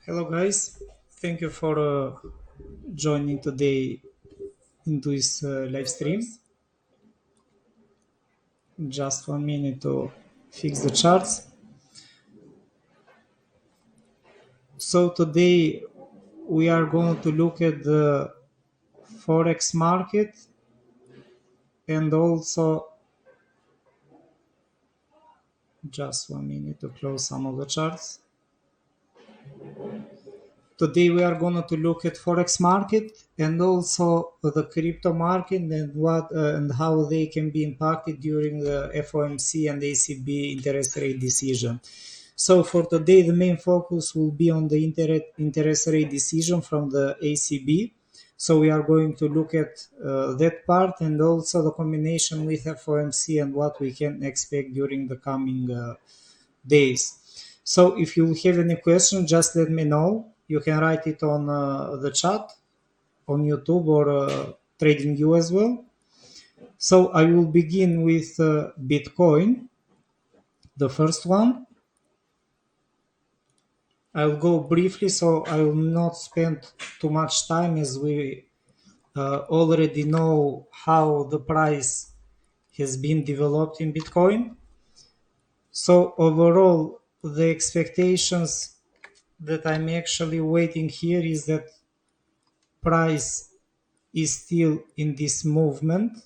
Hello guys, thank you for joining today into this live stream. Just 1 minute to fix the charts. So today we are going to look at the Forex market and also just 1 minute to close some of the charts. Today we are going to look at Forex market and also the crypto market and what and how they can be impacted during the FOMC and ECB interest rate decision. So for today, the main focus will be on the interest rate decision from the ECB. So we are going to look at that part and also the combination with FOMC and what we can expect during the coming days. So if you have any question, just let me know. You can write it on the chat on YouTube or TradingView as well. So I will begin with Bitcoin, the first one. I'll go briefly, so I will not spend too much time as we already know how the price has been developed in Bitcoin. So overall, the expectations that I'm actually waiting here is that price is still in this movement.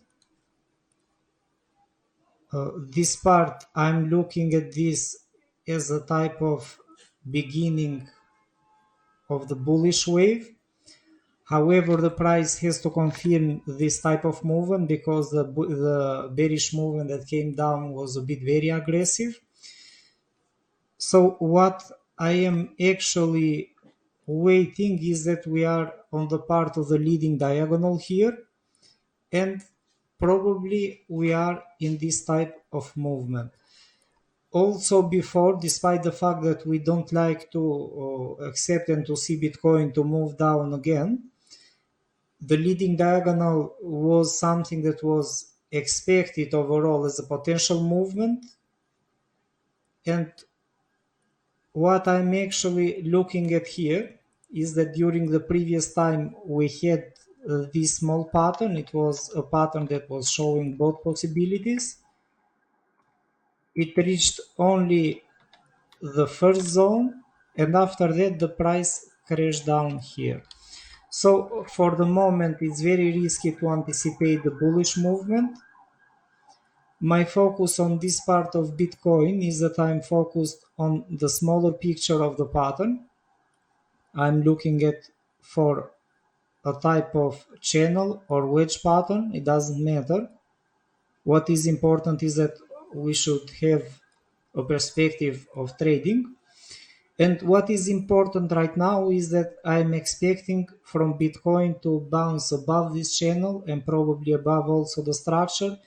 This part, I'm looking at this as a type of beginning of the bullish wave. However, the price has to confirm this type of movement because the bearish movement that came down was a bit very aggressive. So what I am actually waiting is that we are on the part of the leading diagonal here, and probably we are in this type of movement. Also before, despite the fact that we don't like to accept and to see Bitcoin to move down again, the leading diagonal was something that was expected overall as a potential movement. And what I'm actually looking at here is that during the previous time we had this small pattern. It was a pattern that was showing both possibilities. It reached only the first zone, and after that the price crashed down here. So for the moment it's very risky to anticipate the bullish movement. My focus on this part of Bitcoin is that I'm focused on the smaller picture of the pattern. I'm looking at for a type of channel or wedge pattern, it doesn't matter. What is important is that we should have a perspective of trading. And what is important right now is that I'm expecting from Bitcoin to bounce above this channel and probably above also the structure.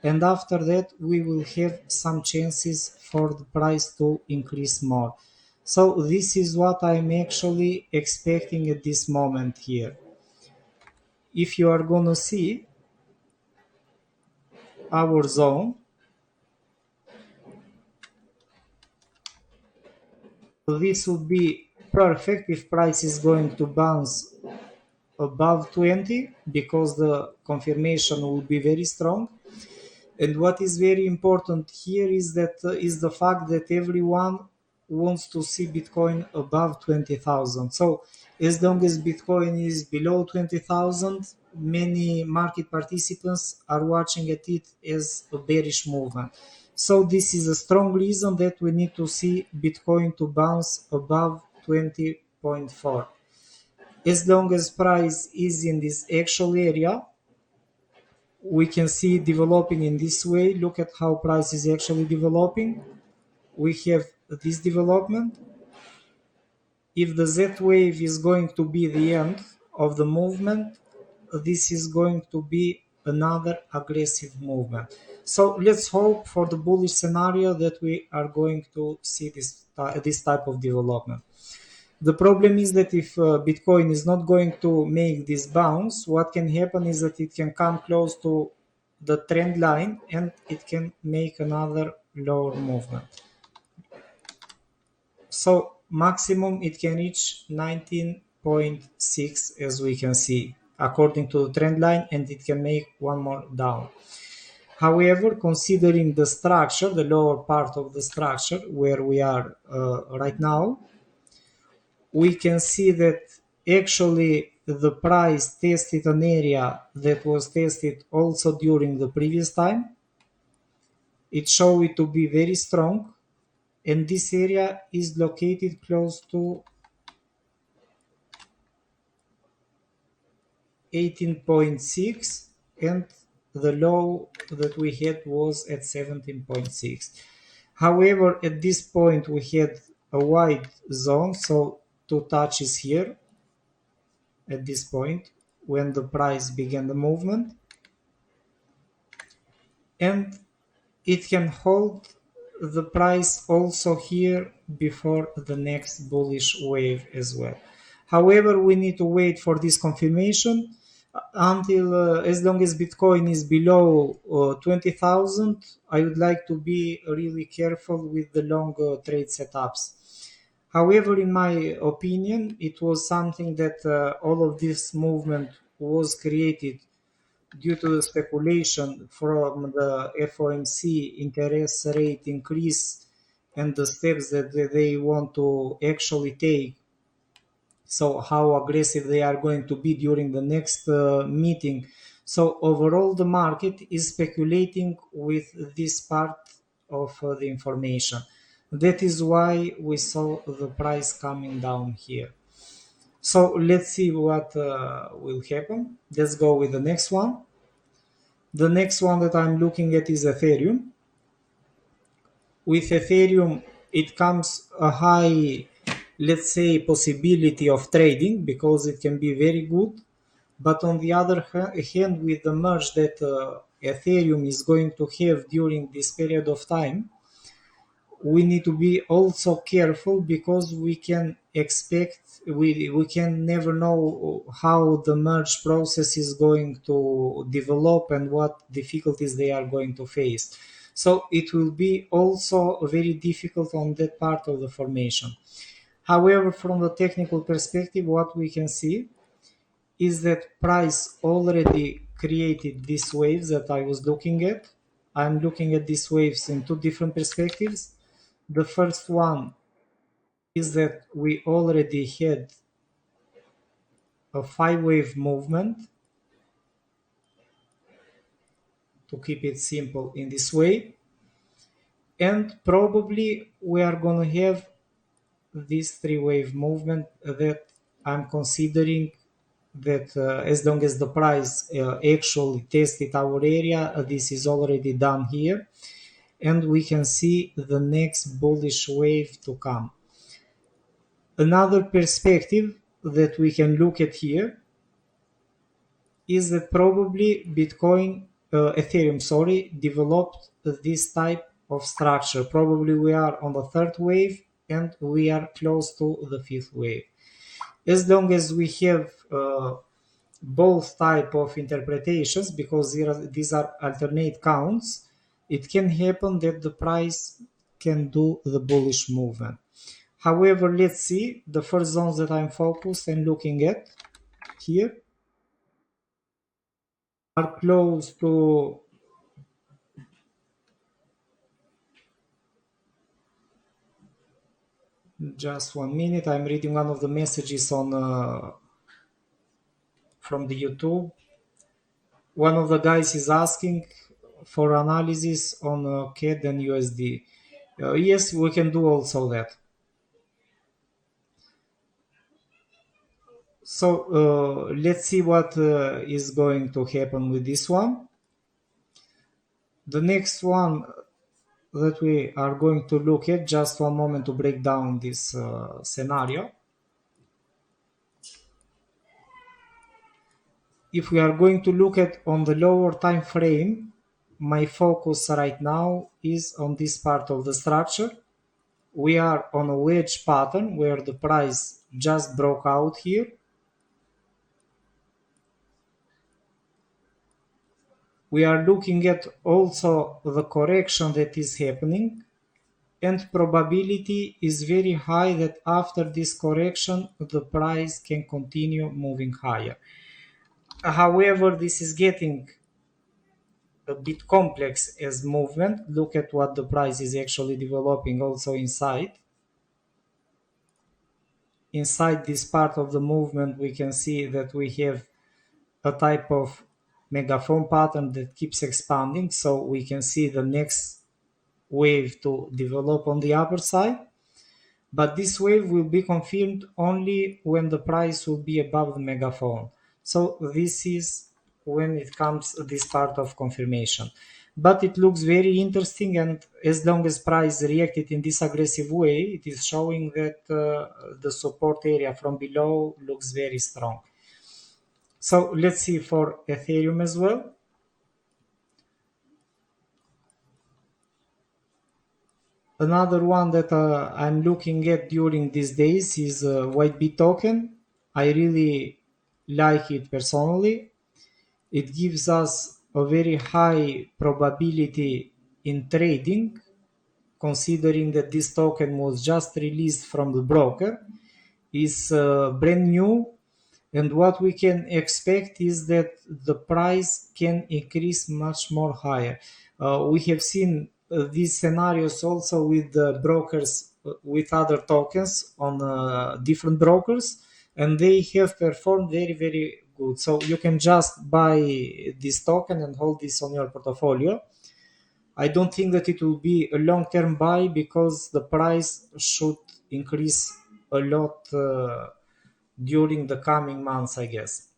And after that, we will have some chances for the price to increase more. So this is what I'm actually expecting at this moment here. If you are going to see our zone, this would be perfect if price is going to bounce above 20 because the confirmation will be very strong. And what is very important here is that is the fact that everyone wants to see Bitcoin above 20,000. So as long as Bitcoin is below 20,000, many market participants are watching at it as a bearish movement. So this is a strong reason that we need to see Bitcoin to bounce above 20.4. As long as price is in this actual area, we can see developing in this way. Look at how price is actually developing. We have this development. If the Z wave is going to be the end of the movement, this is going to be another aggressive movement. So let's hope for the bullish scenario that we are going to see this type of development. The problem is that if Bitcoin is not going to make this bounce, what can happen is that it can come close to the trend line and it can make another lower movement. So maximum it can reach 19.6 as we can see according to the trend line, and it can make one more down. However, considering the structure, the lower part of the structure where we are right now, we can see that actually the price tested an area that was tested also during the previous time. It showed it to be very strong, and this area is located close to 18.6, and the low that we had was at 17.6. However, at this point we had a wide zone, so two touches here at this point when the price began the movement, and it can hold the price also here before the next bullish wave as well. However, we need to wait for this confirmation until as long as Bitcoin is below 20,000. I would like to be really careful with the long trade setups. However, in my opinion, it was something that all of this movement was created due to the speculation from the FOMC interest rate increase and the steps that they want to actually take. So how aggressive they are going to be during the next meeting. So overall, the market is speculating with this part of the information. That is why we saw the price coming down here. So let's see what will happen. Let's go with the next one. The next one that I'm looking at is Ethereum. With Ethereum, it comes a high, let's say, possibility of trading because it can be very good. But on the other hand, with the merge that Ethereum is going to have during this period of time, we need to be also careful because we can expect, we can never know how the merge process is going to develop and what difficulties they are going to face. So it will be also very difficult on that part of the formation. However, from the technical perspective, what we can see is that price already created these waves that I was looking at. I'm looking at these waves in two different perspectives. The first one is that we already had a 5-wave movement, to keep it simple in this way, and probably we are going to have this 3-wave movement that I'm considering that as long as the price actually tested our area, this is already done here, and we can see the next bullish wave to come. Another perspective that we can look at here is that probably Ethereum, developed this type of structure. Probably we are on the 3rd wave and we are close to the 5th wave. As long as we have both type of interpretations, because these are alternate counts, it can happen that the price can do the bullish movement. However, let's see the first zones that I'm focused and looking at here are close to just 1 minute. I'm reading one of the messages on from the YouTube. One of the guys is asking for analysis on CAD and USD. Yes, we can do also that. So let's see what is going to happen with this one. The next one that we are going to look at, just 1 moment to break down this scenario. If we are going to look at on the lower time frame, my focus right now is on this part of the structure. We are on a wedge pattern where the price just broke out here. We are looking at also the correction that is happening, and probability is very high that after this correction the price can continue moving higher. However, this is getting a bit complex as movement. Look at what the price is actually developing also inside. Inside this part of the movement, we can see that we have a type of megaphone pattern that keeps expanding. So we can see the next wave to develop on the upper side. But this wave will be confirmed only when the price will be above the megaphone. So this is when it comes this part of confirmation. But it looks very interesting, and as long as price reacted in this aggressive way, it is showing that the support area from below looks very strong. So let's see for Ethereum as well. Another one that I'm looking at during these days is WhiteBIT token. I really like it personally. It gives us a very high probability in trading, considering that this token was just released from the broker. It's brand new, and what we can expect is that the price can increase much more higher. We have seen these scenarios also with the brokers, with other tokens on different brokers, and they have performed very, very good. So you can just buy this token and hold this on your portfolio. I don't think that it will be a long-term buy because the price should increase a lot during the coming months, I guess.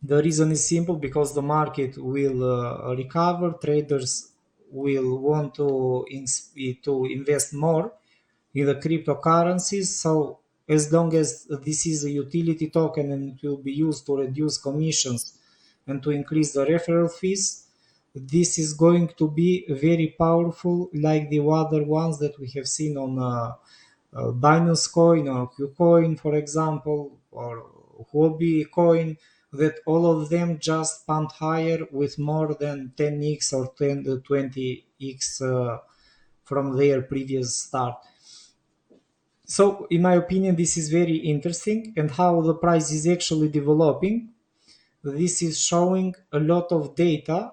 The reason is simple: because the market will recover, traders will want to invest more in the cryptocurrencies. So as long as this is a utility token and it will be used to reduce commissions and to increase the referral fees, this is going to be very powerful, like the other ones that we have seen on Binance Coin or KuCoin, for example, or Huobi Coin, that all of them just pumped higher with more than 10x or 10 to 20x from their previous start. So in my opinion, this is very interesting, and how the price is actually developing. This is showing a lot of data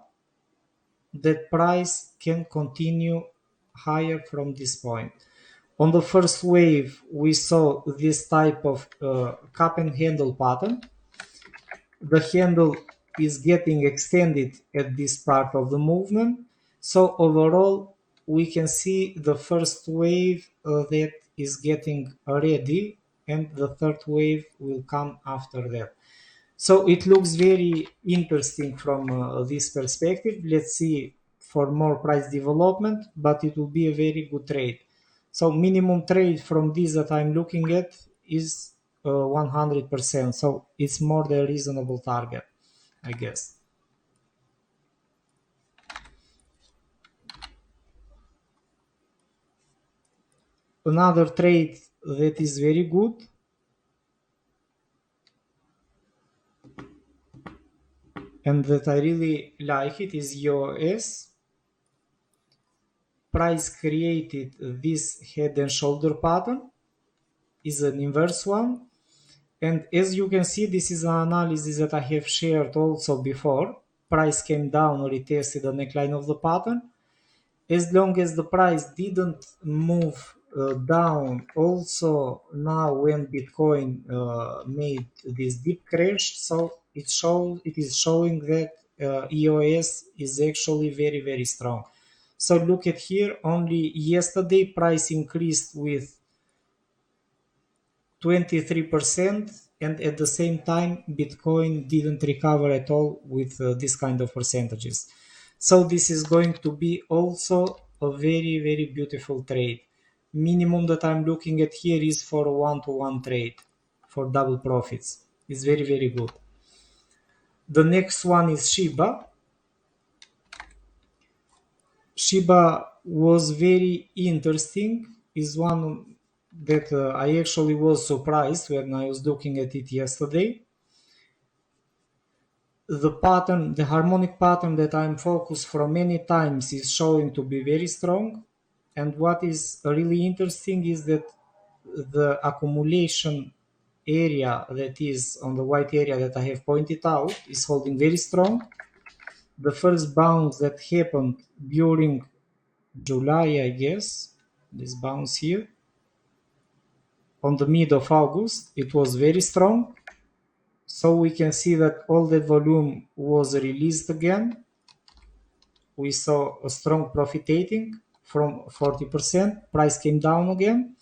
that price can continue higher from this point. On the first wave, we saw this type of cup and handle pattern. The handle is getting extended at this part of the movement. So overall, we can see the first wave that is getting ready, and the third wave will come after that. So it looks very interesting from this perspective. Let's see for more price development, but it will be a very good trade. So minimum trade from this that I'm looking at is 100%. So it's more than a reasonable target, I guess. Another trade that is very good and that I really like it is EOS. Price created this head and shoulder pattern, is an inverse one, and as you can see, this is an analysis that I have shared also before. Price came down, retested the neckline of the pattern. As long as the price didn't move down, also now when Bitcoin made this deep crash, so it is showing that EOS is actually very, very strong. So look at here, only yesterday price increased with 23%, and at the same time Bitcoin didn't recover at all with this kind of percentages. So this is going to be also a very, very beautiful trade. Minimum that I'm looking at here is for a one-to-one trade for double profits. It's very, very good. The next one is SHIBA. SHIBA was very interesting. Is one that I actually was surprised when I was looking at it yesterday. The pattern, the harmonic pattern that I'm focused from many times, is showing to be very strong. And what is really interesting is that the accumulation area that is on the white area that I have pointed out is holding very strong. The first bounce that happened during July, I guess, this bounce here, on the mid of August, it was very strong. So we can see that all that volume was released again. We saw a strong profit taking from 40%, price came down again.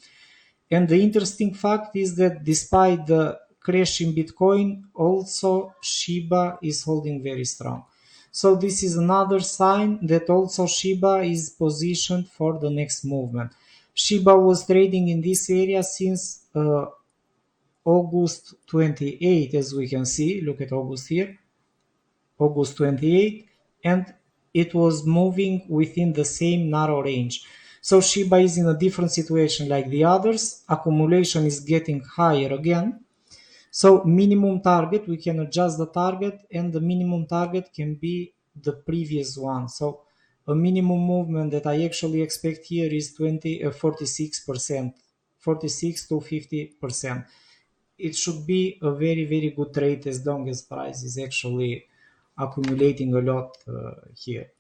And the interesting fact is that despite the crash in Bitcoin, also Shiba is holding very strong. So this is another sign that also Shiba is positioned for the next movement. Shiba was trading in this area since August 28, as we can see. Look at August here, August 28, and it was moving within the same narrow range. So Shiba is in a different situation like the others. Accumulation is getting higher again. So minimum target, we can adjust the target, and the minimum target can be the previous one. So a minimum movement that I actually expect here is 46%, 46 to 50%. It should be a very, very good trade as long as price is actually accumulating a lot here.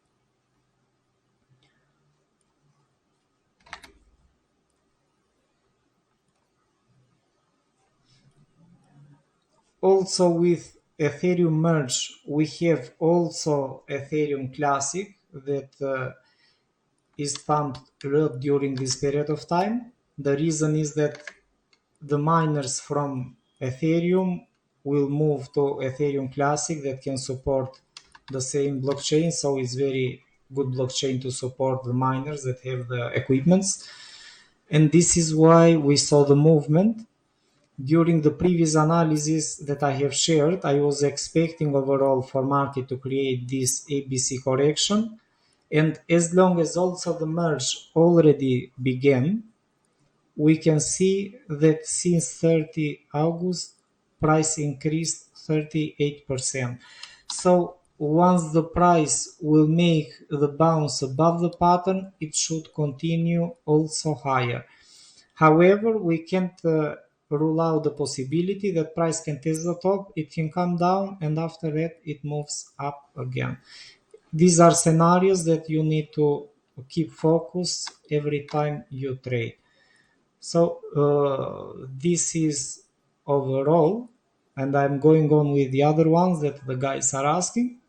Also with Ethereum merge, we have also Ethereum Classic that is pumped a lot during this period of time. The reason is that the miners from Ethereum will move to Ethereum Classic that can support the same blockchain. So it's very good blockchain to support the miners that have the equipments. And this is why we saw the movement. During the previous analysis that I have shared, I was expecting overall for market to create this ABC correction. And as long as also the merge already began, we can see that since 30 August, price increased 38%. So once the price will make the bounce above the pattern, it should continue also higher. However, we can't rule out the possibility that price can test the top, it can come down, and after that it moves up again. These are scenarios that you need to keep focused every time you trade. So this is overall, and I'm going on with the other ones that the guys are asking.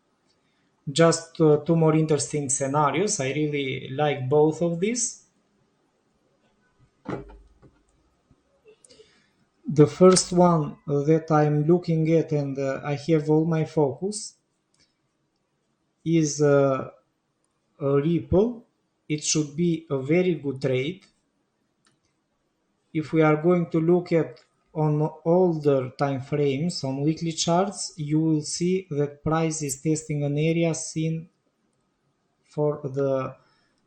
Just two more interesting scenarios. I really like both of these. The first one that I'm looking at and I have all my focus is a Ripple. It should be a very good trade. If we are going to look at on older time frames, on weekly charts, you will see that price is testing an area seen for the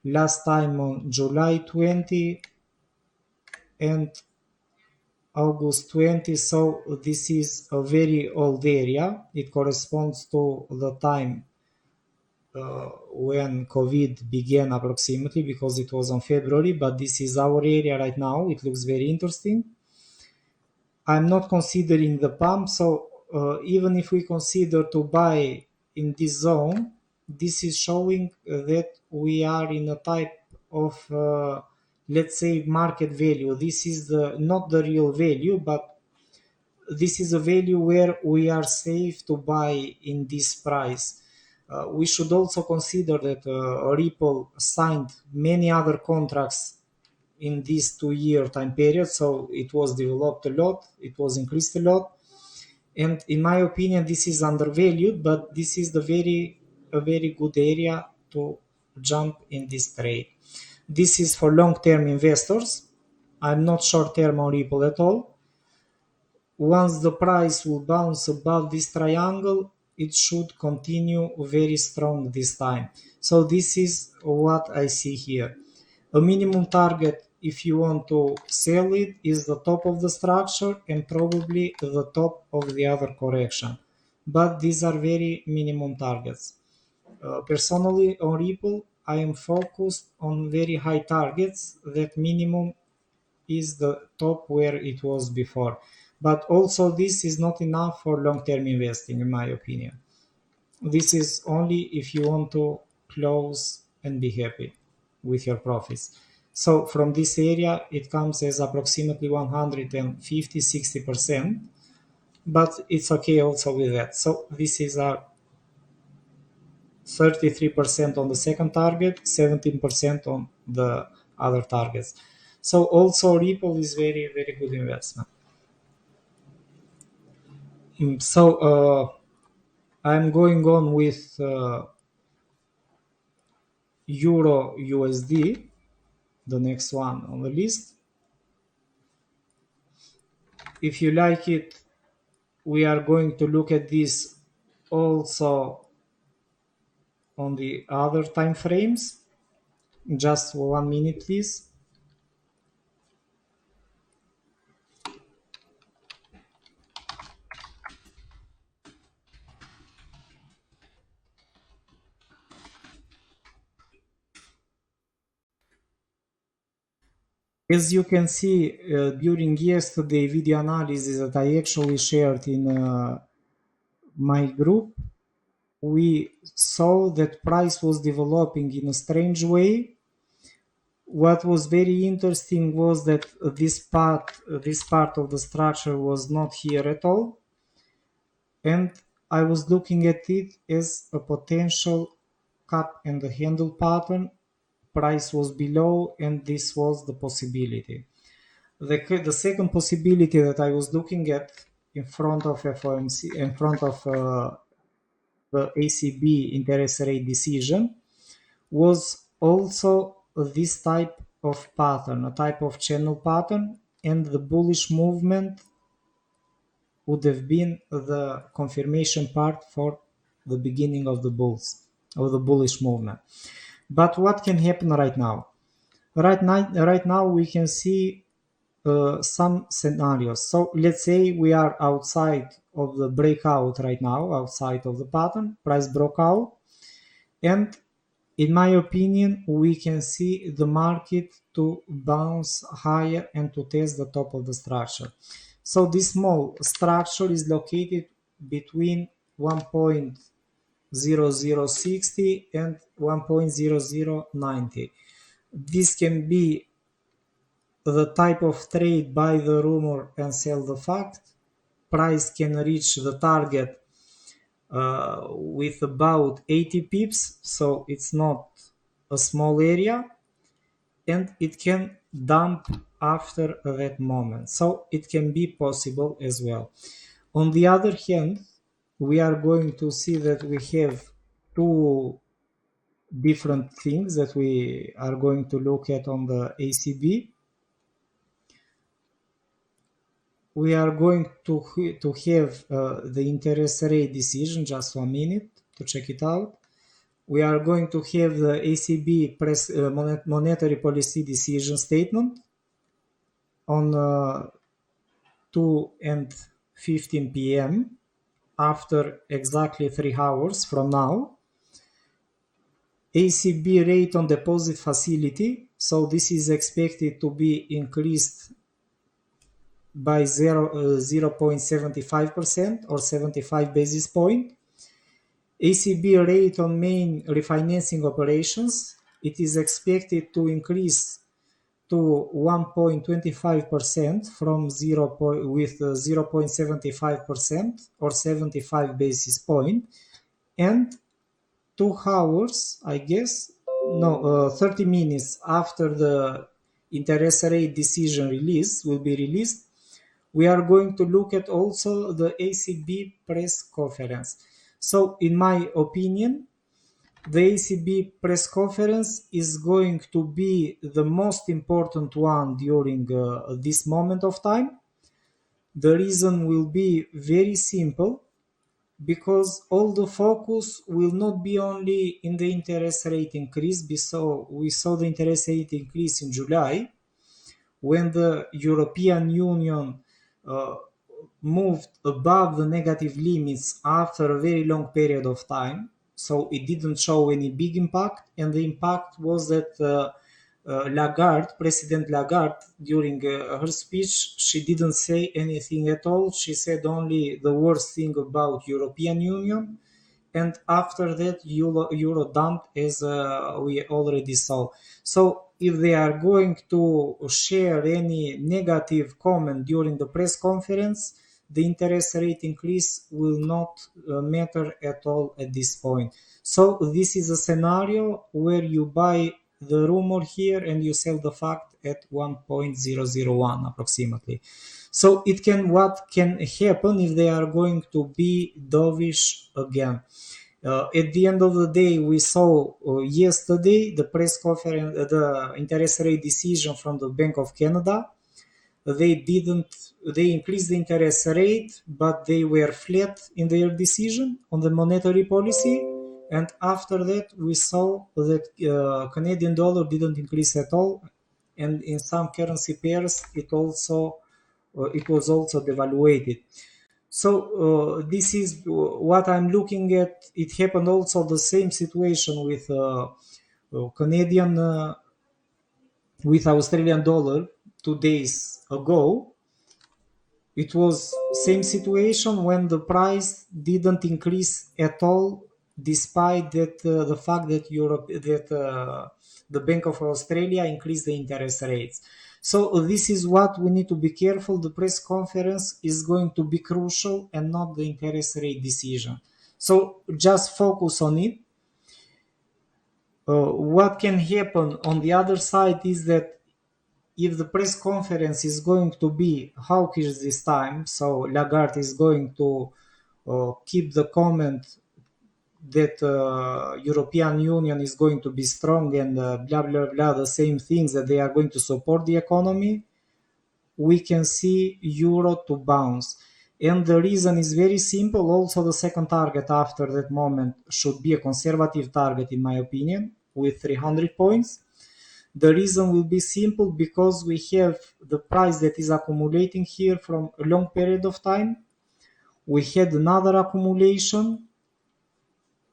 last time on July 20 and August 20. So this is a very old area. It corresponds to the time when COVID began approximately, because it was on February, but this is our area right now. It looks very interesting. I'm not considering the pump, so even if we consider to buy in this zone, this is showing that we are in a type of let's say market value. This is not the real value, but this is a value where we are safe to buy in this price. We should also consider that Ripple signed many other contracts in this 2-year time period, so it was developed a lot, it was increased a lot, and in my opinion this is undervalued, but this is a very good area to jump in this trade. This is for long-term investors. I'm not short-term on Ripple at all. Once the price will bounce above this triangle, it should continue very strong this time. So this is what I see here. A minimum target, if you want to sell it, is the top of the structure and probably the top of the other correction. But these are very minimum targets. Personally, on Ripple, I am focused on very high targets that minimum is the top where it was before. But also this is not enough for long-term investing, in my opinion. This is only if you want to close and be happy with your profits. So from this area, it comes as approximately 150-60%, but it's okay also with that. So this is a 33% on the second target, 17% on the other targets. So also Ripple is very, very good investment. So I'm going on with Euro USD, the next one on the list. If you like it, we are going to look at this also on the other time frames. Just 1 minute, please. As you can see, during yesterday video analysis that I actually shared in my group, we saw that price was developing in a strange way. What was very interesting was that this part of the structure was not here at all, and I was looking at it as a potential cup and the handle pattern. Price was below, and this was the possibility. The second possibility that I was looking at in front of FOMC, in front of the ECB interest rate decision, was also this type of pattern, a type of channel pattern, and the bullish movement would have been the confirmation part for the beginning of the bullish movement. But what can happen right now? Right now we can see some scenarios. So let's say we are outside of the breakout right now, outside of the pattern, price broke out, and in my opinion, we can see the market to bounce higher and to test the top of the structure. So this small structure is located between 1.0060 and 1.0090. This can be the type of trade buy the rumor and sell the fact. Price can reach the target with about 80 pips, so it's not a small area, and it can dump after that moment, so it can be possible as well. On the other hand, we are going to see that we have two different things that we are going to look at on the ECB. We are going to have the interest rate decision. Just 1 minute to check it out. We are going to have the ECB monetary policy decision statement on 2:15 p.m. after exactly 3 hours from now. ECB rate on deposit facility, so this is expected to be increased by 0.75% or 75 basis point. ECB rate on main refinancing operations, it is expected to increase to 1.25% from 0.75% or 75 basis point, and 2 hours, I guess, 30 minutes after the interest rate decision will be released, we are going to look at also the ECB press conference. So in my opinion, the ECB press conference is going to be the most important one during this moment of time. The reason will be very simple, because all the focus will not be only in the interest rate increase. We saw the interest rate increase in July, when the European Union moved above the negative limits after a very long period of time. so it didn't show any big impact. And the impact was that Lagarde, President Lagarde, during her speech, she didn't say anything at all. She said only the worst thing about European Union, and after that euro dumped, as we already saw. So if they are going to share any negative comment during the press conference, the interest rate increase will not matter at all at this point. So this is a scenario where you buy the rumor here and you sell the fact at 1.001 approximately. So what can happen if they are going to be dovish again? At the end of the day, we saw yesterday the press conference, the interest rate decision from the Bank of Canada. They increased the interest rate, but they were flat in their decision on the monetary policy. And after that, we saw that Canadian dollar didn't increase at all, and in some currency pairs, it was also devaluated. So this is what I'm looking at. It happened also the same situation with Canadian, with Australian dollar 2 days ago. It was same situation when the price didn't increase at all, despite that the fact that the Bank of Australia increased the interest rates. So this is what we need to be careful. The press conference is going to be crucial and not the interest rate decision. So just focus on it. What can happen on the other side is that if the press conference is going to be hawkish this time, so Lagarde is going to keep the comment that European Union is going to be strong and blah blah blah, the same things, that they are going to support the economy, we can see euro to bounce. And the reason is very simple. Also, the second target after that moment should be a conservative target, in my opinion, with 300 points. The reason will be simple, because we have the price that is accumulating here from a long period of time. We had another accumulation,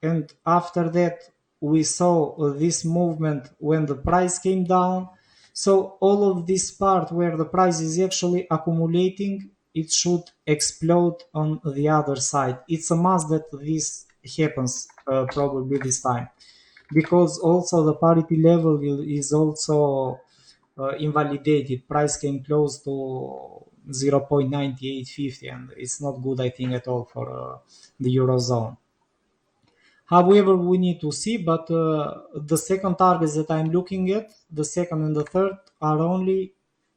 and after that we saw this movement when the price came down. So all of this part where the price is actually accumulating, it should explode on the other side. It's a must that this happens probably this time, because also the parity level is also invalidated. Price came close to 0.9850, and it's not good, I think, at all for the eurozone. However, we need to see, but the second targets that I'm looking at, the second and the third, are only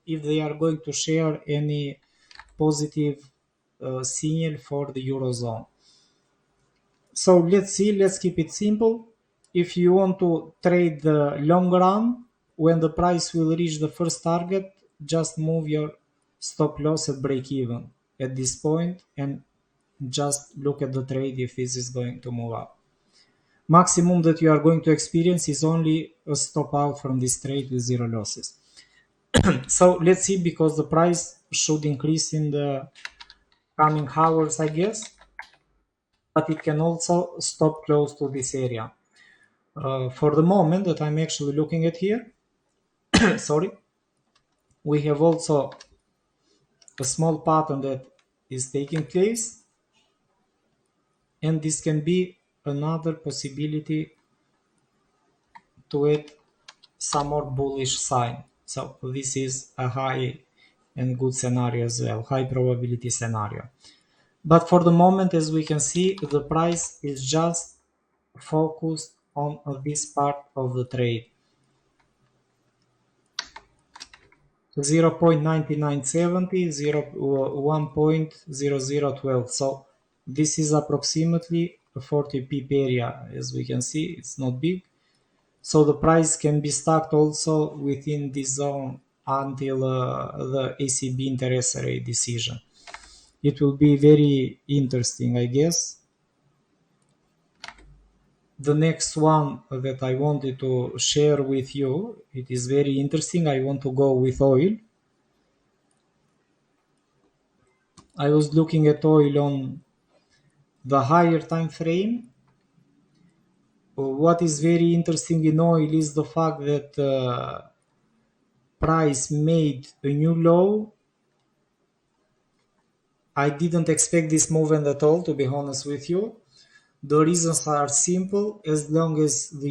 if they are going to share any positive signal for the eurozone. So let's see, let's keep it simple. If you want to trade the long run, when the price will reach the first target, just move your stop loss at break even at this point and just look at the trade if this is going to move up. Maximum that you are going to experience is only a stop out from this trade with zero losses. So let's see, because the price should increase in the coming hours, I guess, but it can also stop close to this area. For the moment that I'm actually looking at here, sorry, we have also a small pattern that is taking place, and this can be another possibility to add some more bullish sign. So this is a high and good scenario as well, high probability scenario. But for the moment, as we can see, the price is just focused on this part of the trade. 0.9970, 1.0012. So this is approximately a 40 pip area. As we can see, it's not big. So the price can be stuck also within this zone until the ECB interest rate decision. It will be very interesting, I guess. The next one that I wanted to share with you, it is very interesting. I want to go with oil. I was looking at oil on the higher time frame, What is very interesting in oil is the fact that price made a new low. I didn't expect this movement at all, to be honest with you. The reasons are simple. As long as the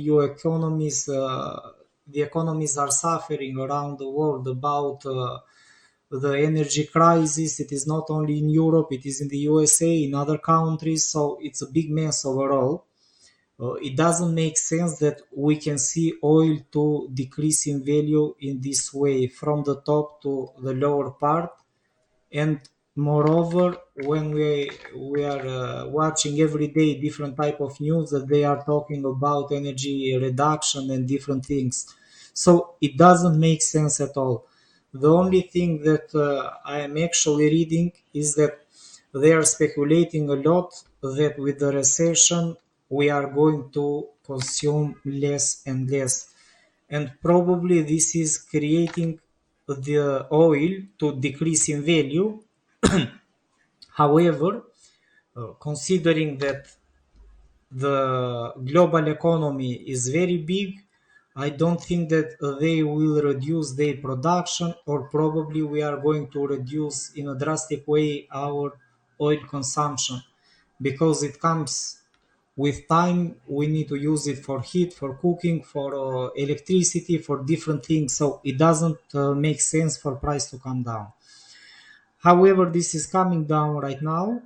economies are suffering around the world about the energy crisis, it is not only in Europe, it is in the USA, in other countries, so it's a big mess overall. It doesn't make sense that we can see oil to decrease in value in this way from the top to the lower part. And moreover, when we are watching every day different type of news that they are talking about energy reduction and different things, so it doesn't make sense at all. The only thing that I am actually reading is that they are speculating a lot that with the recession we are going to consume less and less, and probably this is creating the oil to decrease in value. However, considering that the global economy is very big, I don't think that they will reduce their production, or probably we are going to reduce in a drastic way our oil consumption, because it comes with time. We need to use it for heat, for cooking, for electricity, for different things, so it doesn't make sense for price to come down. However, this is coming down right now.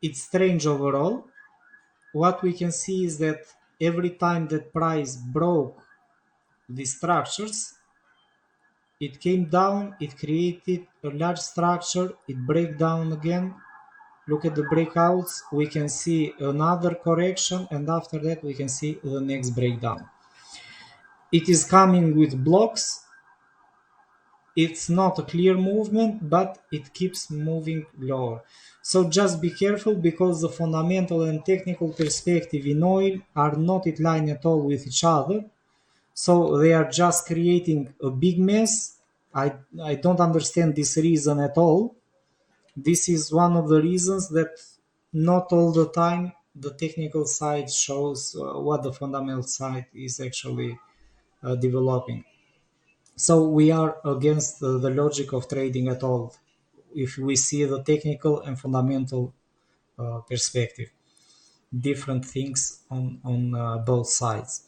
It's strange overall. What we can see is that every time that price broke the structures, it came down, it created a large structure, it break down again. Look at the breakouts, we can see another correction, and after that we can see the next breakdown. It is coming with blocks. It's not a clear movement, but it keeps moving lower. So just be careful, because the fundamental and technical perspective in oil are not in line at all with each other. So they are just creating a big mess. I don't understand this reason at all. This is one of the reasons that not all the time the technical side shows what the fundamental side is actually developing. So we are against the logic of trading at all if we see the technical and fundamental perspective. Different things on both sides.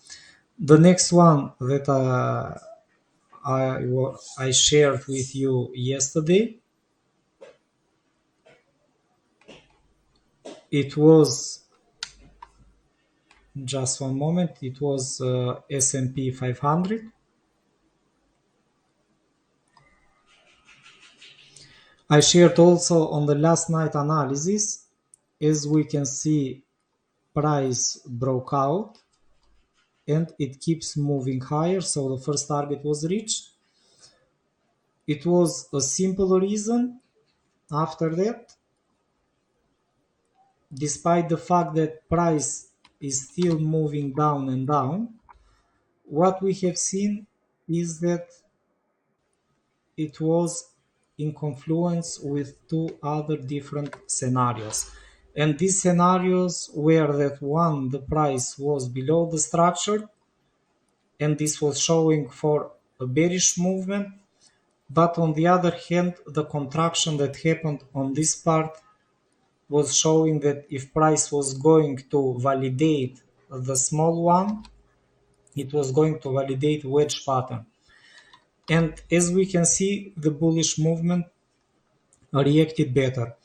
The next one that I shared with you yesterday, it was, just one moment, it was S&P 500. I shared also on the last night analysis. As we can see, price broke out and it keeps moving higher, so the first target was reached. It was a simple reason. After that, despite the fact that price is still moving down and down, what we have seen is that it was in confluence with two other different scenarios. And these scenarios were that, one, the price was below the structure, and this was showing for a bearish movement. But on the other hand, the contraction that happened on this part was showing that if price was going to validate the small one, it was going to validate wedge pattern. And as we can see, the bullish movement reacted better.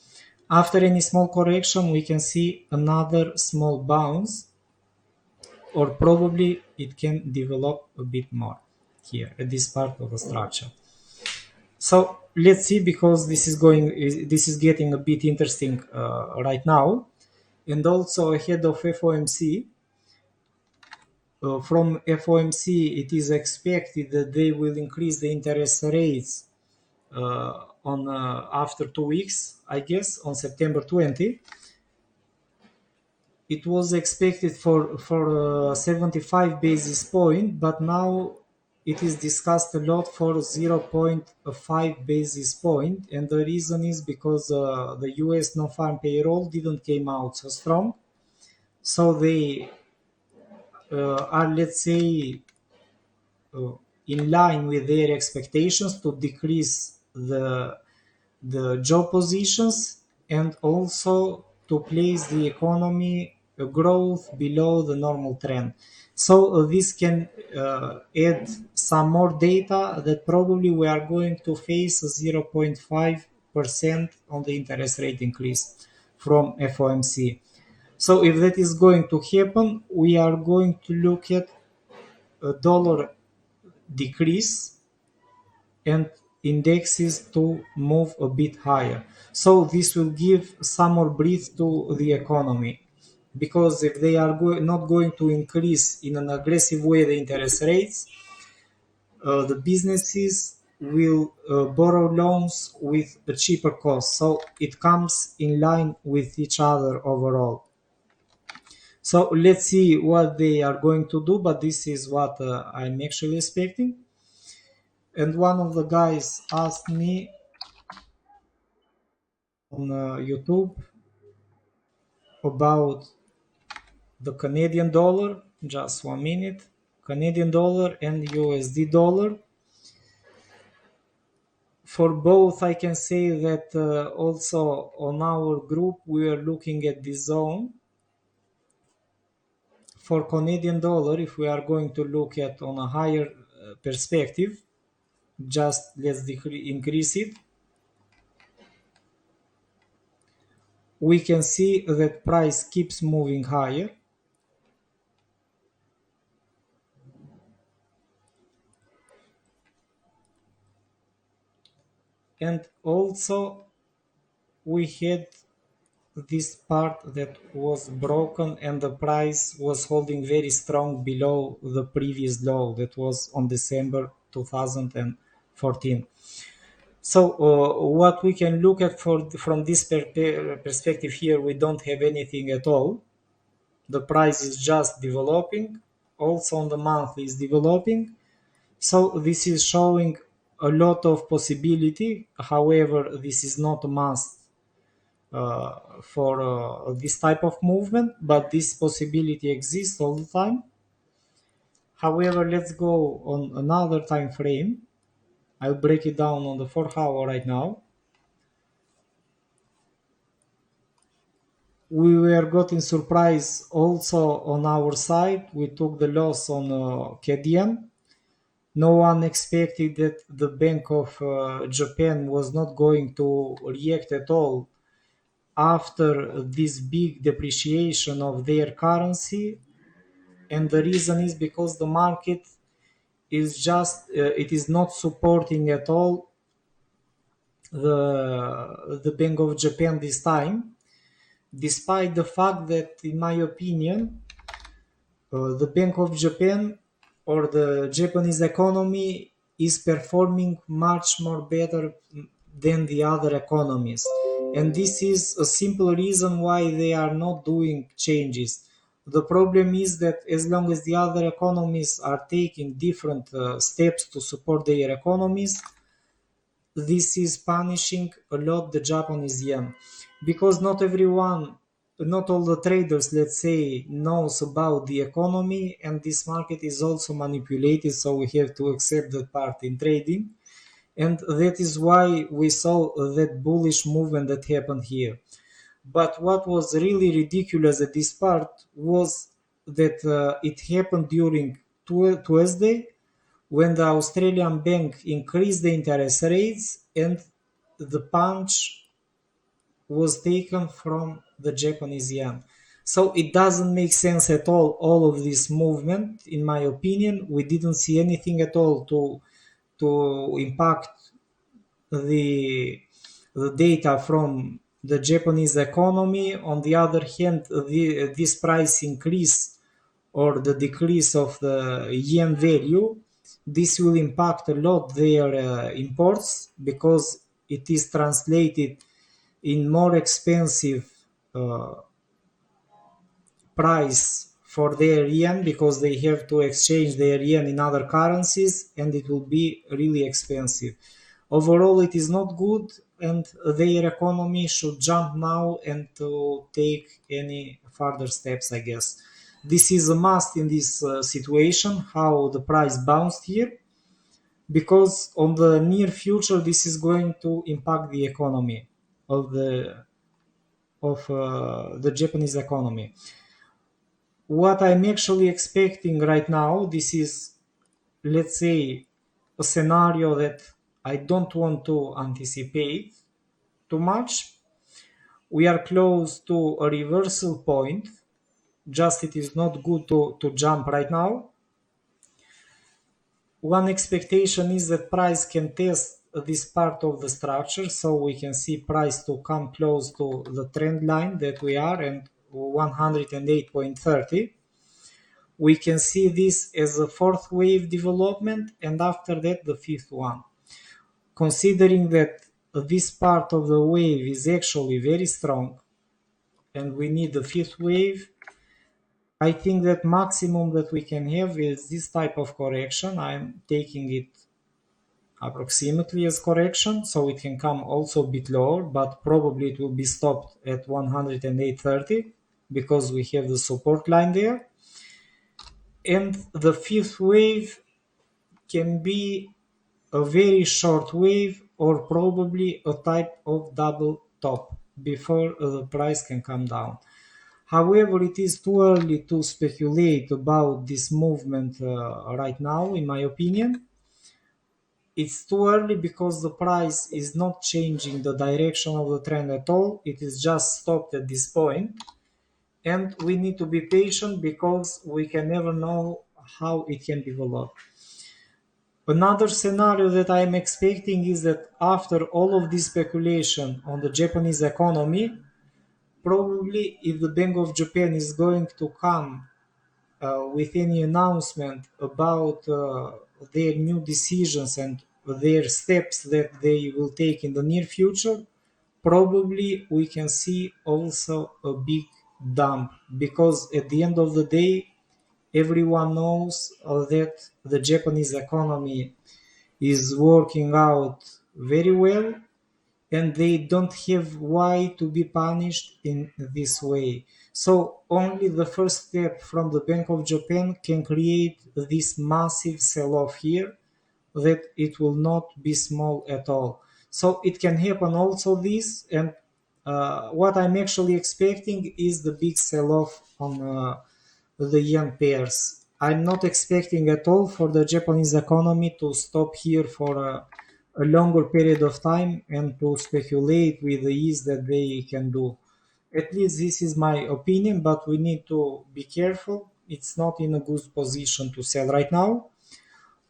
After any small correction, we can see another small bounce, or probably it can develop a bit more here at this part of the structure. So let's see, because this is getting a bit interesting right now. And also ahead of FOMC, from FOMC, it is expected that they will increase the interest rates on after 2 weeks, I guess, on September 20. It was expected for 75 basis point, but now it is discussed a lot for 0.5 basis point, and the reason is because the US non-farm payroll didn't came out so strong. So they are, let's say, uh, in line with their expectations to decrease the job positions and also to place the economy growth below the normal trend. So this can add some more data that probably we are going to face a 0.5% on the interest rate increase from FOMC. So if that is going to happen, we are going to look at a dollar decrease and indexes to move a bit higher. So this will give some more breath to the economy, because if they are not going to increase in an aggressive way the interest rates, the businesses will borrow loans with a cheaper cost. So it comes in line with each other overall. So let's see what they are going to do, but this is what I'm actually expecting. And one of the guys asked me on YouTube about the Canadian dollar. Just 1 minute. Canadian dollar and USD dollar. For both, I can say that also on our group we are looking at the zone. For Canadian dollar, if we are going to look at on a higher perspective, just let's increase it. We can see that price keeps moving higher. And also we had this part that was broken and the price was holding very strong below the previous low that was on December 2014. So what we can look at from this perspective here, we don't have anything at all. The price is just developing. Also on the monthly is developing. So this is showing a lot of possibility. However, this is not a must for this type of movement, but this possibility exists all the time. However, let's go on another time frame. I'll break it down on the 4-hour right now. We were getting surprise also on our side. We took the loss on KDM. No one expected that the Bank of Japan was not going to react at all after this big depreciation of their currency. And the reason is because the market is just it is not supporting at all the Bank of Japan this time, despite the fact that, in my opinion, the Bank of Japan or the Japanese economy is performing much more better than the other economies. And this is a simple reason why they are not doing changes. The problem is that as long as the other economies are taking different steps to support their economies, this is punishing a lot the Japanese yen, because not everyone, not all the traders, let's say, knows about the economy, and this market is also manipulated, so we have to accept that part in trading. And that is why we saw that bullish movement that happened here. But what was really ridiculous at this part was that it happened during Tuesday, when the Australian bank increased the interest rates and the punch was taken from the Japanese yen. So it doesn't make sense at all of this movement, in my opinion. We didn't see anything at all to impact the data from the Japanese economy. On the other hand, this price increase or the decrease of the yen value, this will impact a lot their imports, because it is translated in more expensive uh, price for their yen, because they have to exchange their yen in other currencies, and it will be really expensive. Overall, it is not good. and their economy should jump now and to take any further steps, I guess. This is a must in this situation, how the price bounced here, because on the near future this is going to impact the economy of the Japanese economy. What I'm actually expecting right now, this is, let's say, a scenario that I don't want to anticipate too much. We are close to a reversal point, just it is not good to jump right now. One expectation is that price can test this part of the structure, so we can see price to come close to the trend line that we are and 108.30. We can see this as a fourth wave development, and after that the fifth one. Considering that this part of the wave is actually very strong and we need the fifth wave, I think that maximum that we can have is this type of correction. I'm taking it approximately as correction, so it can come also a bit lower, but probably it will be stopped at 108.30 because we have the support line there. And the fifth wave can be a very short wave or probably a type of double top before the price can come down. However, it is too early to speculate about this movement right now, in my opinion. It's too early because the price is not changing the direction of the trend at all. It is just stopped at this point. And we need to be patient because we can never know how it can develop. Another scenario that I am expecting is that after all of this speculation on the Japanese economy, probably if the Bank of Japan is going to come with any announcement about their new decisions and their steps that they will take in the near future, probably we can see also a big dump, because at the end of the day, everyone knows that the Japanese economy is working out very well and they don't have why to be punished in this way. So only the first step from the Bank of Japan can create this massive sell-off here, that it will not be small at all. So it can happen also this, and what I'm actually expecting is the big sell-off on the yen pairs. I'm not expecting at all for the Japanese economy to stop here for a longer period of time and to speculate with the ease that they can do. At least this is my opinion, but we need to be careful. It's not in a good position to sell right now.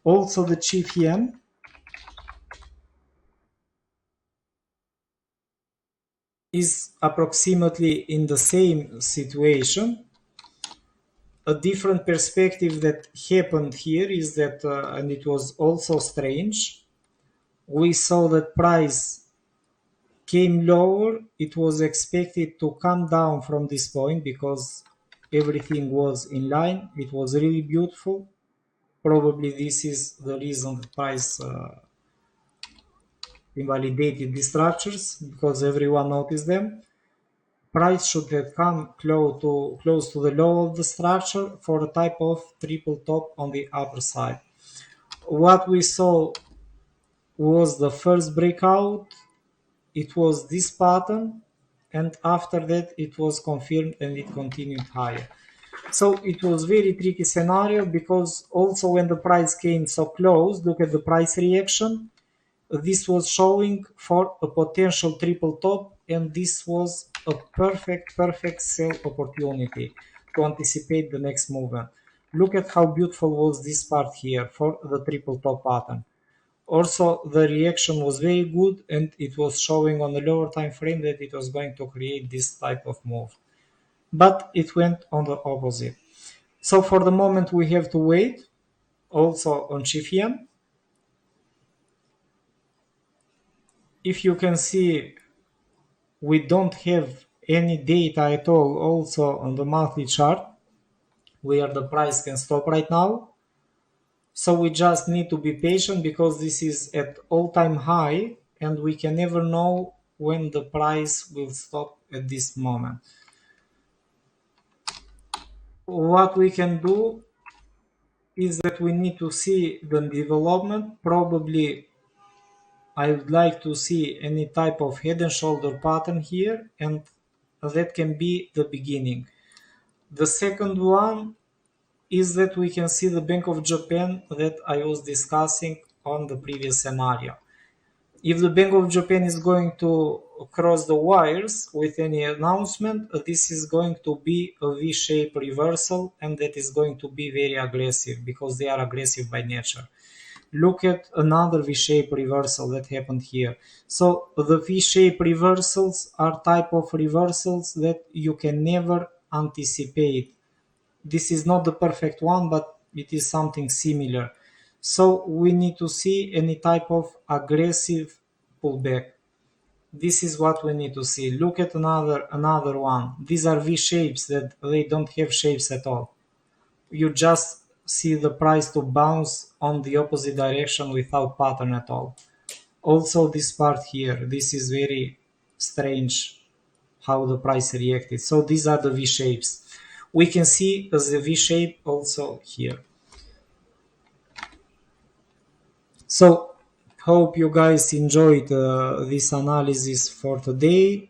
Also, the chief yen is approximately in the same situation. A different perspective that happened here is that, and it was also strange, we saw that price came lower. It was expected to come down from this point because everything was in line. It was really beautiful. Probably this is the reason the price invalidated these structures, because everyone noticed them. Price should have come close to the low of the structure for a type of triple top on the upper side. What we saw was the first breakout. It was this pattern, and after that it was confirmed and it continued higher. So it was very tricky scenario, because also when the price came so close, look at the price reaction. This was showing for a potential triple top, and this was a perfect sell opportunity to anticipate the next movement. Look at how beautiful was this part here for the triple top pattern. Also, the reaction was very good, and it was showing on the lower time frame that it was going to create this type of move. But it went on the opposite. So for the moment, we have to wait. Also on chief yen, if you can see, we don't have any data at all also on the monthly chart where the price can stop right now. So we just need to be patient, because this is at all-time high and we can never know when the price will stop at this moment. What we can do is that we need to see the development. Probably I would like to see any type of head and shoulder pattern here, and that can be the beginning. The second one is that we can see the Bank of Japan that I was discussing on the previous scenario. If the Bank of Japan is going to cross the wires with any announcement, this is going to be a V-shaped reversal, and that is going to be very aggressive because they are aggressive by nature. Look at another V-shaped reversal that happened here. So the V-shaped reversals are type of reversals that you can never anticipate. This is not the perfect one, but it is something similar. So we need to see any type of aggressive pullback. This is what we need to see. Look at another one. These are V shapes that they don't have shapes at all. You just see the price to bounce on the opposite direction without pattern at all. Also this part here, this is very strange how the price reacted. So these are the V shapes. We can see the V shape also here. So hope you guys enjoyed this analysis for today,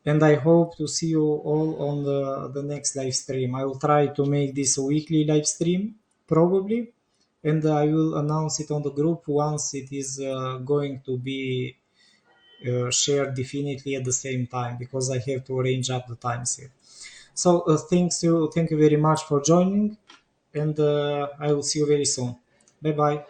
and I hope to see you all on the next live stream. I will try to make this a weekly live stream probably, and I will announce it on the group once it is going to be shared definitely at the same time, because I have to arrange up the times here. So thank you very much for joining, and I will see you very soon. Bye bye.